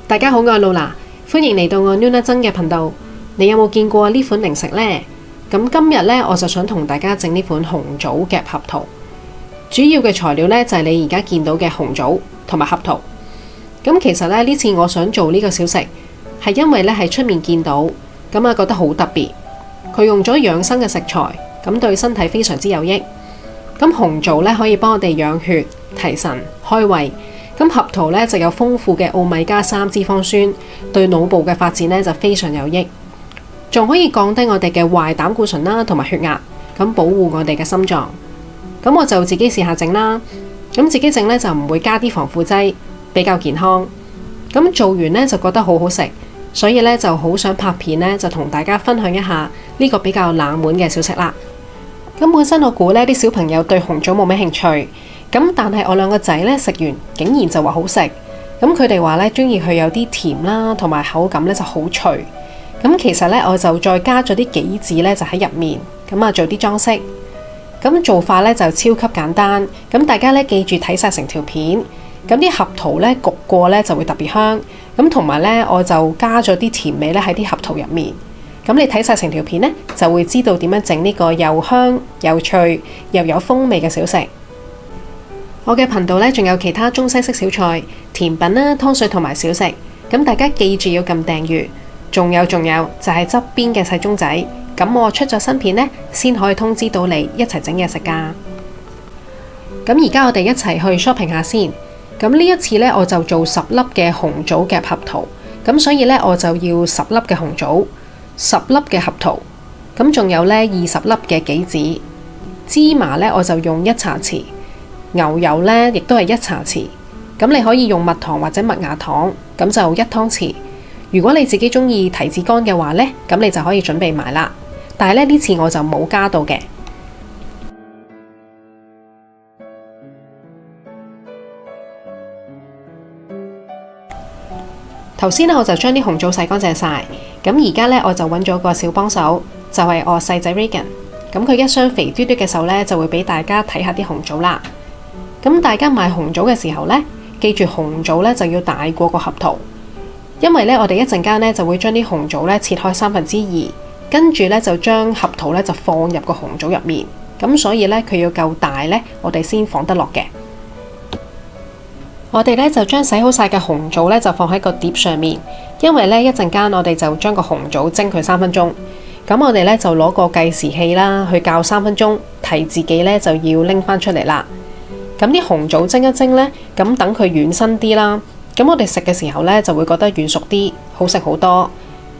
大家好，我係露娜，歡迎嚟到我 Luna 珍嘅頻道。你有冇見過呢款零食呢？咁今日呢，我就想同大家整呢款紅棗夾合桃。主要嘅材料呢，就係你而家見到嘅紅棗同埋合桃。咁其實呢次我想做呢個小食，係因為呢喺出面見到，咁覺得好特別。佢用咗養生嘅食材，咁對身體非常之有益。咁紅棗呢，可以幫我哋養血、提神、開胃。咁合桃呢，就有豐富嘅奧米加3脂肪酸，對腦部嘅發展呢就非常有益，仲可以降低我哋嘅壞膽固醇啦，同埋血壓，咁保護我哋嘅心臟。咁我就自己試下整啦。咁自己整呢，就唔會加啲防腐劑，比較健康。咁做完呢，就覺得好好食，所以呢，就好想拍片呢，就同大家分享一下呢個比較冷門嘅小食啦。咁本身我估呢啲小朋友對紅棗冇咩興趣。咁但係我兩個仔呢，食完竟然就話好食，咁佢哋話呢，中意佢有啲甜啦，同埋口感呢就好脆。咁其實呢，我就再加咗啲杞子呢，就喺入面，咁做啲裝飾。咁做法呢，就超級簡單，咁大家呢，記住睇晒成條片。咁啲合桃呢，焗過呢就會特別香，咁同埋呢，我就加咗啲甜味呢喺啲合桃入面。咁你睇晒成條片呢，就會知道點樣整呢個又香又脆又有風味嘅小食。我嘅頻道呢，仲有其他中西式小菜、甜品啦、湯水同埋小食，咁大家記住要撳訂閱。仲有就係側邊嘅細鐘仔，咁我出咗新片呢，先可以通知到你一齊整嘢食噶。咁而家我哋一齊去 shopping 下先。咁呢一次呢，我就做10粒嘅紅棗夾合桃，咁所以呢，我就要10粒嘅紅棗、10粒嘅合桃，咁仲有呢20粒嘅杞子，芝麻呢，我就用1茶匙。牛油呢亦都係1茶匙，咁你可以用蜜糖或者麥芽糖，咁就1湯匙。如果你自己中意提子乾嘅話呢，咁你就可以準備埋啦。但係呢次我就冇加到嘅。頭先呢，我就將啲紅棗洗乾淨晒，咁而家呢，我就揾咗個小幫手，就係我細仔 Regan。咁佢一雙肥嘟嘟嘅手呢，就會俾大家睇下啲紅棗啦。咁大家買紅棗嘅時候呢，記住紅棗呢就要大過個合桃，因為呢，我哋一陣間呢就會將啲紅棗呢切開2/3，跟住呢就將合桃呢就放入個紅棗入面，咁所以呢，佢要夠大呢，我哋先放得落嘅。我哋呢就將洗好晒嘅紅棗呢就放喺個碟上面，因為呢，一陣間我哋就將個紅棗蒸佢3分鐘，咁我哋呢就攞個計時器啦去校3分鐘，提自己呢就要拎翻出嚟啦。咁啲紅棗蒸一蒸呢，咁等佢軟身啲啦，咁我哋食嘅時候呢，就會覺得軟熟啲，好食好多。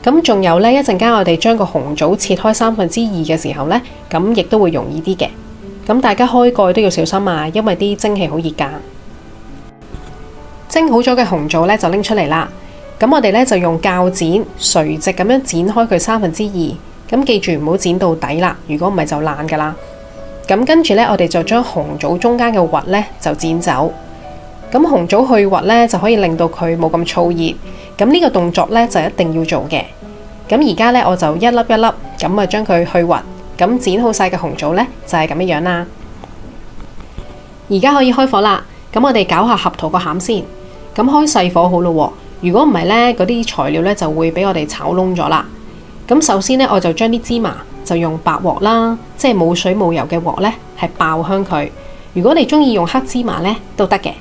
咁仲有呢，一陣間我哋將個紅棗切開2/3嘅時候呢，咁亦都會容易啲嘅。咁大家開蓋都要小心啊，因為啲蒸氣好熱㗎。蒸好咗嘅紅棗呢，就拎出嚟啦。咁我哋呢，就用鉸剪垂直咁樣剪開佢2/3，咁記住唔好剪到底啦，如果唔係就爛㗎啦。咁跟住呢，我哋就將紅棗中間嘅核呢就剪走。咁紅棗去核呢，就可以令到佢冇咁燥熱。咁呢個動作呢，就一定要做嘅。咁而家呢，我就一粒一粒咁將佢去核。咁剪好晒嘅紅棗呢，就係咁樣啦。而家可以開火啦。咁我哋攪下合桃個餡先。咁開細火好咯。如果唔係呢，嗰啲材料呢就會俾我哋炒燶咗啦。咁首先呢，我就將啲芝麻就用白鑊啦，即係冇水冇油嘅鑊呢，係爆香佢。如果你中意用黑芝麻呢，都得嘅。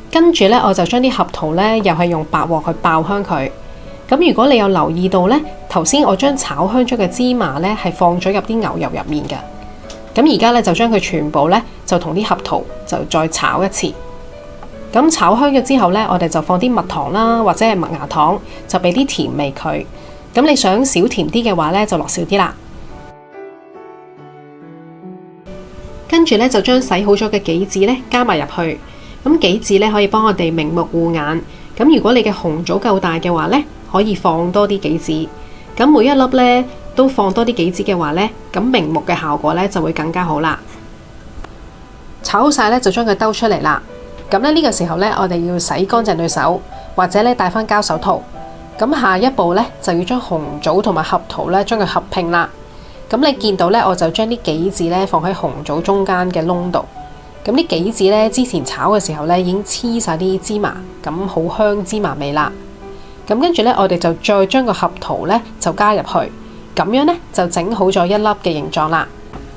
跟住呢，我就將啲合桃呢，又係用白鑊去爆香佢。咁如果你有留意到呢，頭先我將炒香咗嘅芝麻呢，係放咗入啲牛油入面嘅。咁而家呢，就將佢全部呢，就同啲合桃就再炒一次。咁炒香咗之後呢，我哋就放啲蜜糖啦，或者係麥芽糖，就俾啲甜味佢。咁你想少甜啲嘅話呢，就落少啲啦。跟住呢，就將洗好咗嘅杞子呢加埋入去。咁杞子呢可以幫我哋明目護眼。咁如果你嘅紅棗夠大嘅話呢，可以放多啲杞子。咁每一粒呢都放多啲杞子嘅話呢，咁明目嘅效果呢就會更加好啦。炒好晒呢，就將佢兜出嚟啦。咁呢個時候呢，我哋要洗乾淨對手，或者呢戴翻膠手套。咁下一步呢，就要將紅棗同埋合桃呢將佢合拼啦。咁你見到呢，我就將啲杞子呢放喺紅棗中間嘅窿度。咁啲杞子呢，之前炒嘅時候呢已經黐晒啲芝麻，咁好香芝麻味啦。咁跟住呢，我哋就再將個合桃呢就加入去，咁樣呢，就整好咗一粒嘅形狀啦。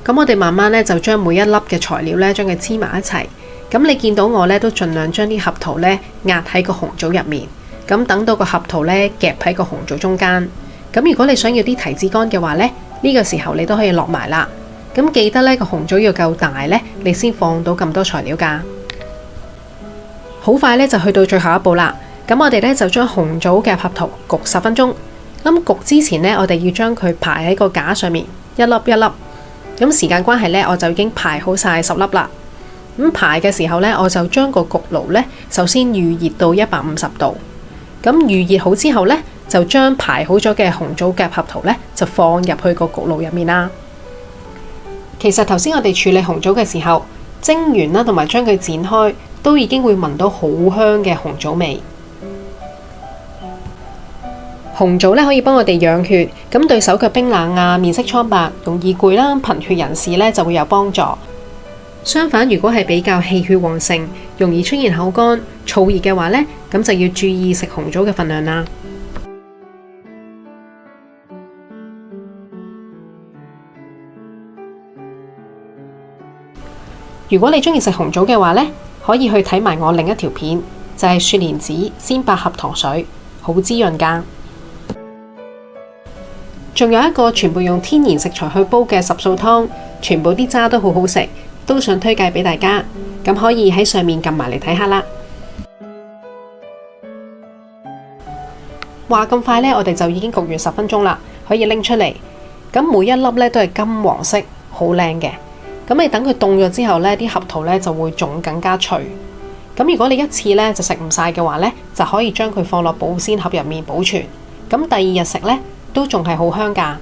咁我哋慢慢呢，就將每一粒嘅材料呢將佢黐埋一齊。咁你見到我呢，都盡量將啲合桃呢壓喺個紅棗入面，咁等到個合桃呢夾喺個紅棗中間。咁如果你想要啲提子乾嘅話呢，呢個時候你都可以落埋啦。咁記得呢個紅棗要夠大呢，你先放到咁多材料㗎。好快呢，就去到最後一步啦。咁我哋呢，就將紅棗夾合桃焗10分鐘。咁焗之前呢，我哋要將佢排喺個架上面，一粒一粒。咁時間關係呢，我就已經排好晒10粒啦。咁排嘅時候呢，我就將個焗爐呢首先預熱到150度。咁預熱好之後呢，就將排好咗嘅紅棗夾合桃呢就放入去個焗爐入面啦。其實頭先我哋處理紅棗嘅時候，蒸完啦，同埋將佢剪開，都已經會聞到好香嘅紅棗味。紅棗呢可以幫我哋養血，咁對手腳冰冷啊、面色蒼白、容易攰啦、貧血人士呢就會有幫助。相反，如果係比較氣血旺盛、容易出現口乾、燥熱嘅話呢，咁就要注意食紅棗嘅份量啦。如果你中意食紅棗嘅話呢，可以去睇埋我另一條片，就係雪蓮子鮮百合糖水，好滋潤㗎。仲有一個全部用天然食材去煲嘅10素湯，全部啲渣都好好食，都想推介俾大家。咁可以喺上面撳埋嚟睇下啦。話咁快呢，我哋就已經焗完10分鐘啦，可以拎出嚟。咁每一粒呢都係金黃色，好靚嘅。咁你等佢凍咗之後呢，啲合桃呢就會仲更加脆。咁如果你一次呢就食唔晒嘅話呢，就可以將佢放落保鮮盒入面保存。咁第2日食呢，都仲係好香㗎。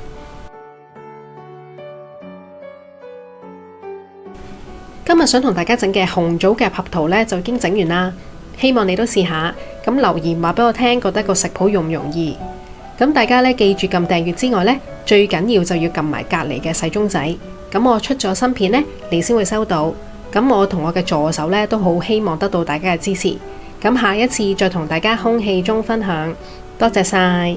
今日想同大家整嘅紅棗夾合桃呢就已經整完啦，希望你都試下。咁留言話俾我聽，覺得個食譜容唔容易？咁大家呢，記住撳訂閱之外呢，最緊要就要撳埋隔離嘅細鐘仔。咁我出咗新片呢，你先會收到。咁我同我嘅助手呢，都好希望得到大家嘅支持。咁下一次再同大家空氣中分享，多謝晒。